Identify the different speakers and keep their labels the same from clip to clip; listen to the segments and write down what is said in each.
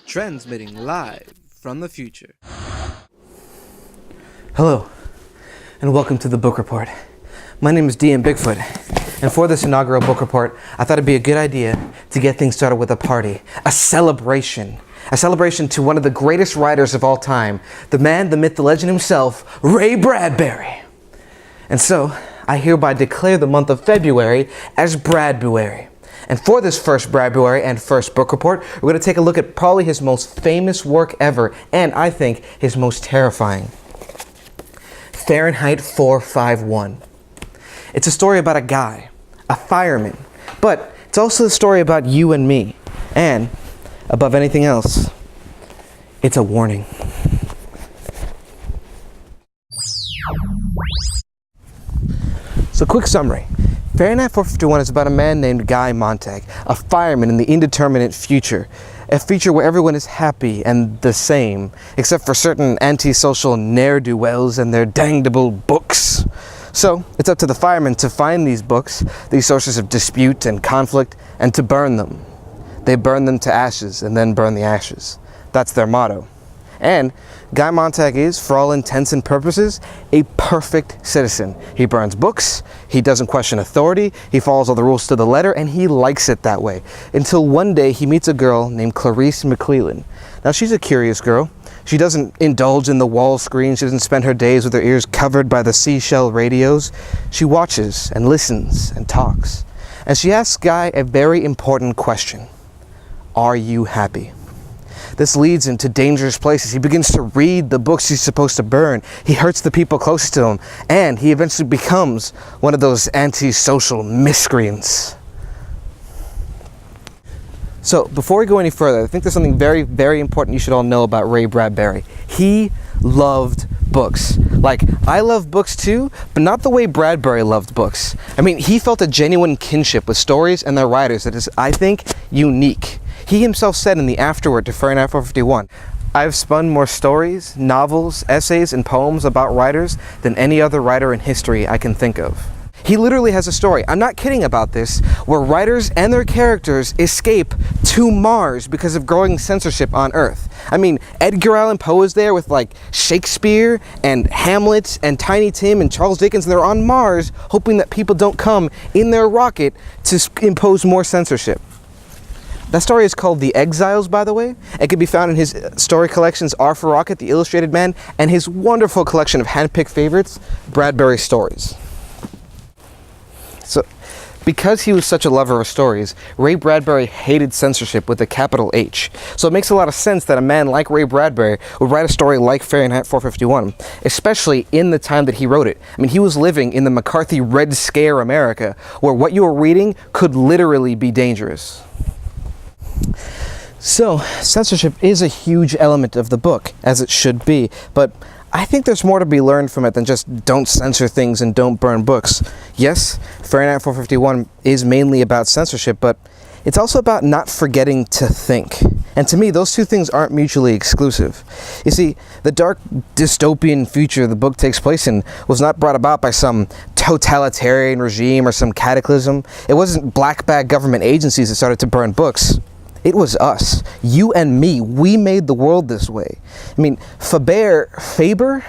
Speaker 1: transmitting live from the future.
Speaker 2: Hello, and welcome to the Book Report. My name is DM Bigfoot, and for this inaugural book report, I thought it'd be a good idea to get things started with a party, a celebration to one of the greatest writers of all time, the man, the myth, the legend himself, Ray Bradbury. And so, I hereby declare the month of February as Bradbuary. And for this first Bradbury and first book report, we're going to take a look at probably his most famous work ever, and I think his most terrifying. Fahrenheit 451. It's a story about a guy, a fireman, but it's also a story about you and me, and above anything else, it's a warning. So quick summary. Fahrenheit 451 is about a man named Guy Montague, a fireman in the indeterminate future. A future where everyone is happy and the same, except for certain antisocial ne'er-do-wells and their dangdable books. So, it's up to the firemen to find these books, these sources of dispute and conflict, and to burn them. They burn them to ashes and then burn the ashes. That's their motto. And Guy Montague is, for all intents and purposes, a perfect citizen. He burns books, he doesn't question authority, he follows all the rules to the letter, and he likes it that way. Until one day he meets a girl named Clarice McClellan. Now she's a curious girl. She doesn't indulge in the wall screen, she doesn't spend her days with her ears covered by the seashell radios. She watches and listens and talks. And she asks Guy a very important question. Are you happy? This leads him to dangerous places. He begins to read the books he's supposed to burn. He hurts the people closest to him. And he eventually becomes one of those antisocial miscreants. So, before we go any further, I think there's something very, very important you should all know about Ray Bradbury. He loved books. Like, I love books too, but not the way Bradbury loved books. I mean, he felt a genuine kinship with stories and their writers that is, I think, unique. He himself said in the afterword to Fahrenheit 451, "I've spun more stories, novels, essays, and poems about writers than any other writer in history I can think of." He literally has a story, I'm not kidding about this, where writers and their characters escape to Mars because of growing censorship on Earth. I mean, Edgar Allan Poe is there with like Shakespeare and Hamlet and Tiny Tim and Charles Dickens, and they're on Mars hoping that people don't come in their rocket to impose more censorship. That story is called The Exiles, by the way. It can be found in his story collections R for Rocket, The Illustrated Man, and his wonderful collection of hand-picked favorites, Bradbury Stories. So, because he was such a lover of stories, Ray Bradbury hated censorship with a capital H. So it makes a lot of sense that a man like Ray Bradbury would write a story like Fahrenheit 451, especially in the time that he wrote it. I mean, he was living in the McCarthy Red Scare America, where what you were reading could literally be dangerous. So, censorship is a huge element of the book, as it should be, but I think there's more to be learned from it than just don't censor things and don't burn books. Yes, Fahrenheit 451 is mainly about censorship, but it's also about not forgetting to think. And to me, those two things aren't mutually exclusive. You see, the dark dystopian future the book takes place in was not brought about by some totalitarian regime or some cataclysm. It wasn't black bag government agencies that started to burn books. It was us, you and me. We made the world this way. I mean, Faber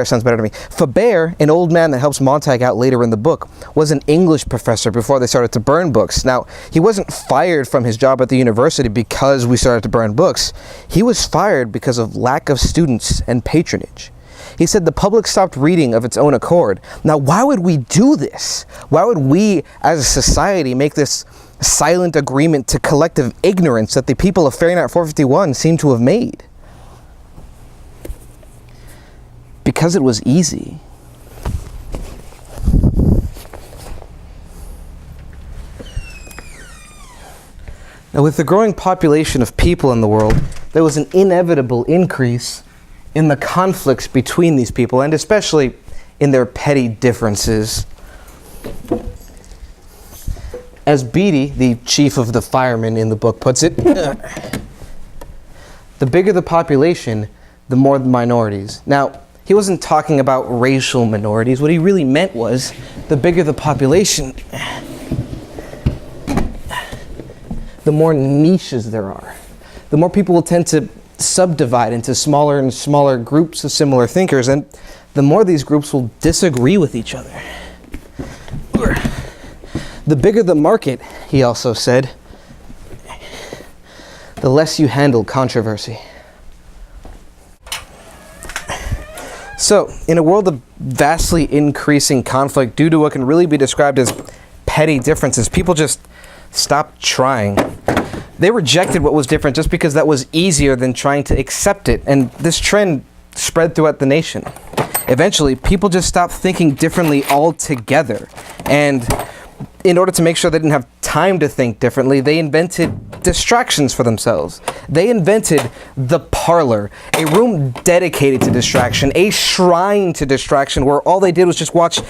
Speaker 2: sounds better to me. Faber, an old man that helps Montague out later in the book, was an English professor before they started to burn books. Now, he wasn't fired from his job at the university because we started to burn books. He was fired because of lack of students and patronage. He said the public stopped reading of its own accord. Now, why would we do this? Why would we, as a society, make this silent agreement to collective ignorance that the people of Fahrenheit 451 seem to have made? Because it was easy. Now, with the growing population of people in the world, there was an inevitable increase in the conflicts between these people, and especially in their petty differences. As Beatty, the chief of the firemen in the book, puts it, the bigger the population, the more the minorities. Now, he wasn't talking about racial minorities. What he really meant was, the bigger the population, the more niches there are. The more people will tend to subdivide into smaller and smaller groups of similar thinkers, and the more these groups will disagree with each other. The bigger the market, he also said, the less you handle controversy. So, in a world of vastly increasing conflict due to what can really be described as petty differences, people just stopped trying. They rejected what was different just because that was easier than trying to accept it, and this trend spread throughout the nation. Eventually, people just stopped thinking differently altogether, and in order to make sure they didn't have time to think differently, they invented distractions for themselves. They invented the parlor, a room dedicated to distraction, a shrine to distraction, where all they did was just watch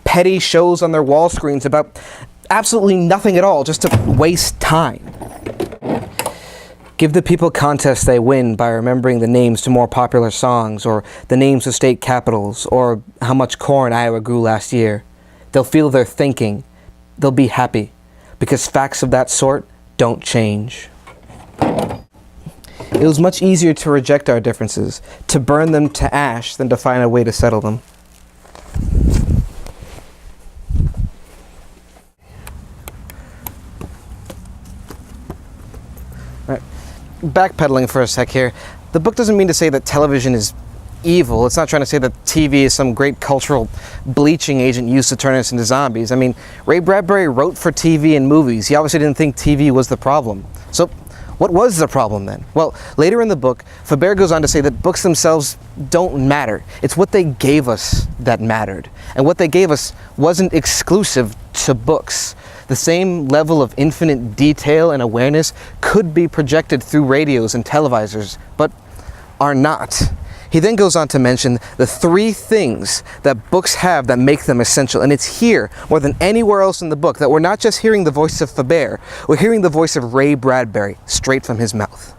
Speaker 2: petty shows on their wall screens about absolutely nothing at all, just to waste time. Give the people contests they win by remembering the names to more popular songs, or the names of state capitals, or how much corn Iowa grew last year. They'll feel they're thinking. They'll be happy, because facts of that sort don't change. It was much easier to reject our differences, to burn them to ash, than to find a way to settle them. All right. Backpedaling for a sec here. The book doesn't mean to say that television is evil. It's not trying to say that TV is some great cultural bleaching agent used to turn us into zombies. I mean, Ray Bradbury wrote for TV and movies. He obviously didn't think TV was the problem. So what was the problem then? Well, later in the book, Faber goes on to say that books themselves don't matter. It's what they gave us that mattered. And what they gave us wasn't exclusive to books. The same level of infinite detail and awareness could be projected through radios and televisors, but are not. He then goes on to mention the three things that books have that make them essential. And it's here, more than anywhere else in the book, that we're not just hearing the voice of Faber, we're hearing the voice of Ray Bradbury straight from his mouth.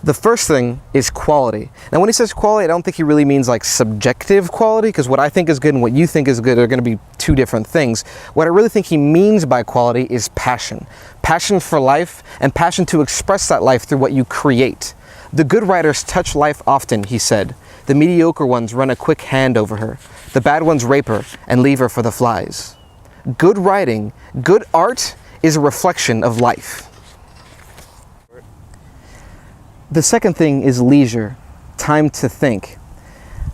Speaker 2: The first thing is quality. Now when he says quality, I don't think he really means like subjective quality, because what I think is good and what you think is good are going to be two different things. What I really think he means by quality is passion. Passion for life, and passion to express that life through what you create. The good writers touch life often, he said. The mediocre ones run a quick hand over her. The bad ones rape her and leave her for the flies. Good writing, good art, is a reflection of life. The second thing is leisure, time to think.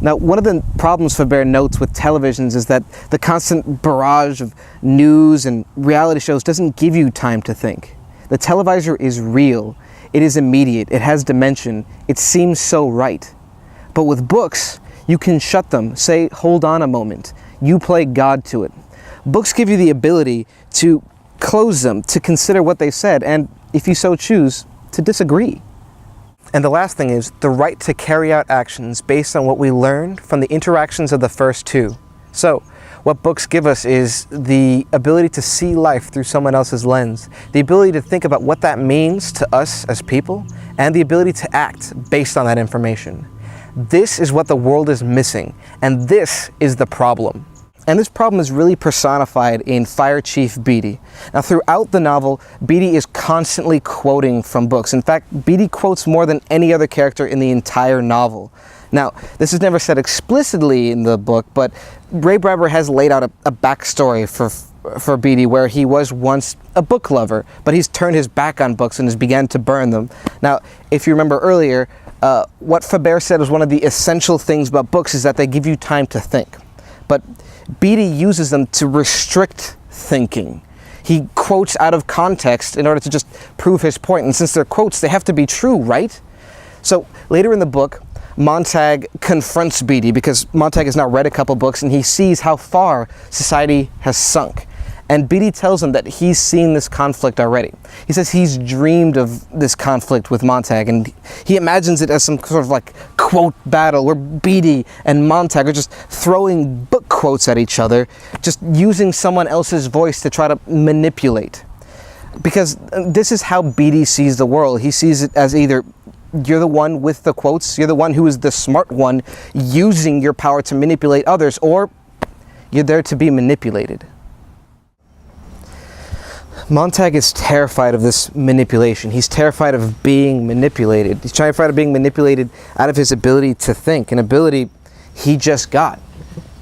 Speaker 2: Now, one of the problems Faber notes with televisions is that the constant barrage of news and reality shows doesn't give you time to think. The televisor is real, it is immediate, it has dimension, it seems so right. But with books, you can shut them, say, hold on a moment. You play God to it. Books give you the ability to close them, to consider what they said, and, if you so choose, to disagree. And the last thing is the right to carry out actions based on what we learned from the interactions of the first two. So, what books give us is the ability to see life through someone else's lens, the ability to think about what that means to us as people, and the ability to act based on that information. This is what the world is missing, and this is the problem. And this problem is really personified in Fire Chief Beatty. Now, throughout the novel, Beatty is constantly quoting from books. In fact, Beatty quotes more than any other character in the entire novel. Now, this is never said explicitly in the book, but Ray Bradbury has laid out a backstory for Beatty, where he was once a book lover, but he's turned his back on books and has begun to burn them. Now, if you remember earlier, what Faber said was one of the essential things about books is that they give you time to think. But Beatty uses them to restrict thinking. He quotes out of context in order to just prove his point, and since they're quotes, they have to be true, right? So later in the book, Montague confronts Beatty because Montague has now read a couple books and he sees how far society has sunk. And Beatty tells him that he's seen this conflict already. He says he's dreamed of this conflict with Montague, and he imagines it as some sort of like quote battle where Beatty and Montague are just throwing book quotes at each other, just using someone else's voice to try to manipulate. Because this is how Beatty sees the world. He sees it as either you're the one with the quotes, you're the one who is the smart one using your power to manipulate others, or you're there to be manipulated. Montague is terrified of this manipulation. He's terrified of being manipulated. He's terrified of being manipulated out of his ability to think, an ability he just got.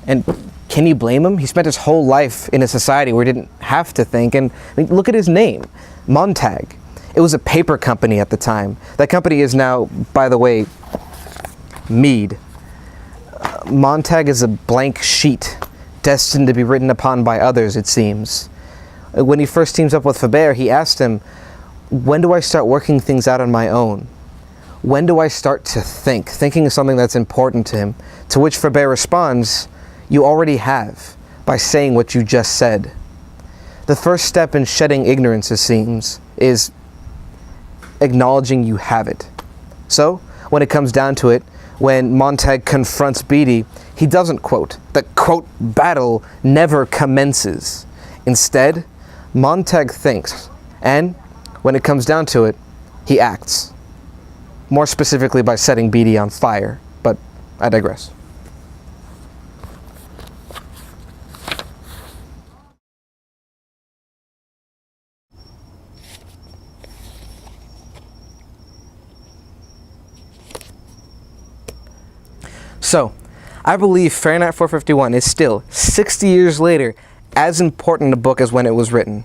Speaker 2: And can you blame him? He spent his whole life in a society where he didn't have to think. And I mean, look at his name, Montague. It was a paper company at the time. That company is now, by the way, Mead. Montague is a blank sheet, destined to be written upon by others, it seems. When he first teams up with Faber, he asked him, when do I start working things out on my own? When do I start to think? Thinking is something that's important to him. To which Faber responds, you already have, by saying what you just said. The first step in shedding ignorance, it seems, is acknowledging you have it. So, when it comes down to it, when Montague confronts Beatty, he doesn't quote. The, quote, battle never commences. Instead, Montague thinks, and when it comes down to it, he acts. More specifically by setting Beatty on fire, but I digress. So, I believe Fahrenheit 451 is still, 60 years later, as important a book as when it was written.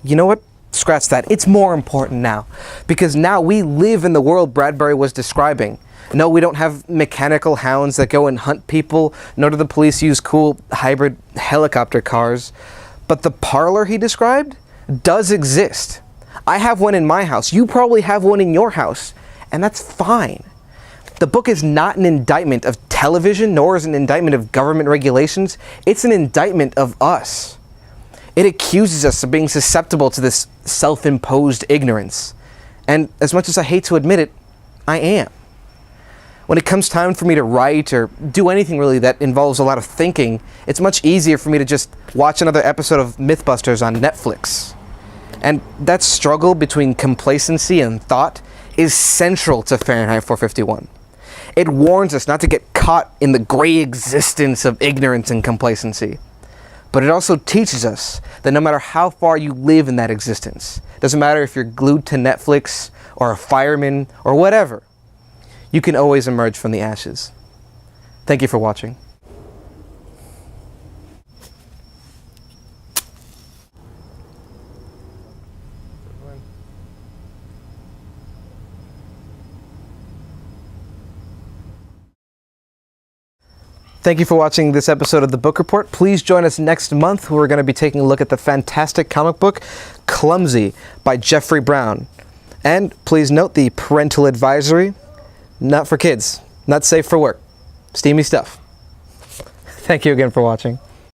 Speaker 2: You know what? Scratch that. It's more important now. Because now we live in the world Bradbury was describing. No, we don't have mechanical hounds that go and hunt people, nor do the police use cool hybrid helicopter cars. But the parlor he described does exist. I have one in my house. You probably have one in your house. And that's fine. The book is not an indictment of television, nor is it an indictment of government regulations. It's an indictment of us. It accuses us of being susceptible to this self-imposed ignorance. And as much as I hate to admit it, I am. When it comes time for me to write or do anything really that involves a lot of thinking, it's much easier for me to just watch another episode of Mythbusters on Netflix. And that struggle between complacency and thought is central to Fahrenheit 451. It warns us not to get caught in the gray existence of ignorance and complacency. But it also teaches us that no matter how far you live in that existence, doesn't matter if you're glued to Netflix or a fireman or whatever, you can always emerge from the ashes. Thank you for watching. Thank you for watching this episode of The Book Report. Please join us next month where we're going to be taking a look at the fantastic comic book Clumsy by Jeffrey Brown. And please note the parental advisory, not for kids, not safe for work. Steamy stuff. Thank you again for watching.